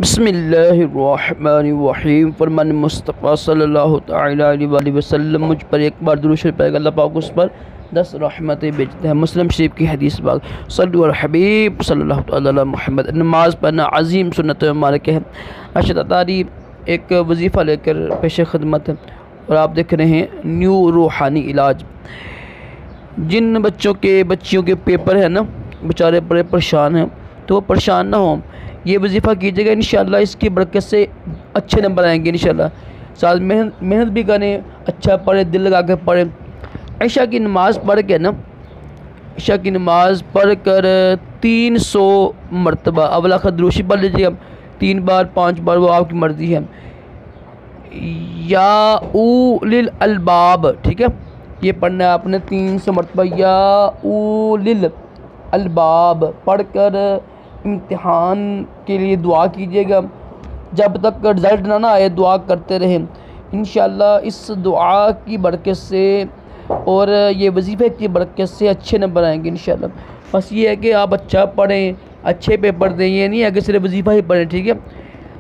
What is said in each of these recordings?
बिस्मिल्लाहिर्रहमानिर्रहीम। फरमान मुस्तफ़ा सल्लल्लाहु तआला अलैहि वसल्लम मुझ पर एक बार दुरूद शरीफ पढ़ेगा, अल्लाह पाक उस पर 10 रहमतें भेजते हैं। मुस्लिम शरीफ की हदीस बाग। सल्लु अला हबीब सल्लल्लाहु तआला अला मुहम्मद। नमाज पढ़ना अजीम सुन्नत मुबारक है। अर्शद अतारी एक वजीफ़ा लेकर पेश खिदमत है और आप देख रहे हैं न्यू रूहानी इलाज। जिन बच्चियों के पेपर है ना, बेचारे बड़े परेशान हैं, तो वो परेशान ना हो, ये वजीफ़ा कीजिएगा। इंशाअल्लाह इसकी बरकत से अच्छे नंबर आएंगे इंशाअल्लाह। साथ मेहनत भी करें, अच्छा पढ़े, दिल लगा कर पढ़ें। ईशा की नमाज़ पढ़ के ना, ईशा की नमाज़ पढ़ कर 300 मरतबा अवला खदरूशी पढ़ लीजिएगा, 3 बार 5 बार, वो आपकी मर्ज़ी है। या उलिल अलबाब, ठीक है, ये पढ़ना है आपने 300 मरतबा। या उलिल अलबाब पढ़ कर इम्तिहान के लिए दुआ कीजिएगा। जब तक रिज़ल्ट ना आए दुआ करते रहें। इंशाअल्लाह इस दुआ की बरकत से और ये वजीफ़े की बरकत से अच्छे नंबर आएंगे इंशाअल्लाह। बस ये है कि आप अच्छा पढ़ें, अच्छे पेपर दें, ये नहीं है कि सिर्फ वजीफ़ा ही पढ़ें, ठीक है।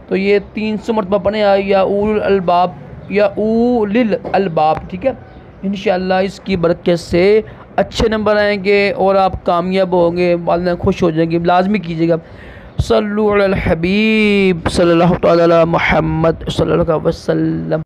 तो ये 300 मरतबा पढ़ें, या उलिल अलबाब, या उलिल अलबाब, ठीक है। इंशाअल्लाह इसकी बरकत से अच्छे नंबर आएंगे और आप कामयाब होंगे, वालिदैन खुश हो जाएंगे। लाजमी कीजिएगा। सल्लु अलल हबीब सल्लल्लाहु तआला अला मुहम्मद सल्लल्लाहु अलैहि वसल्लम।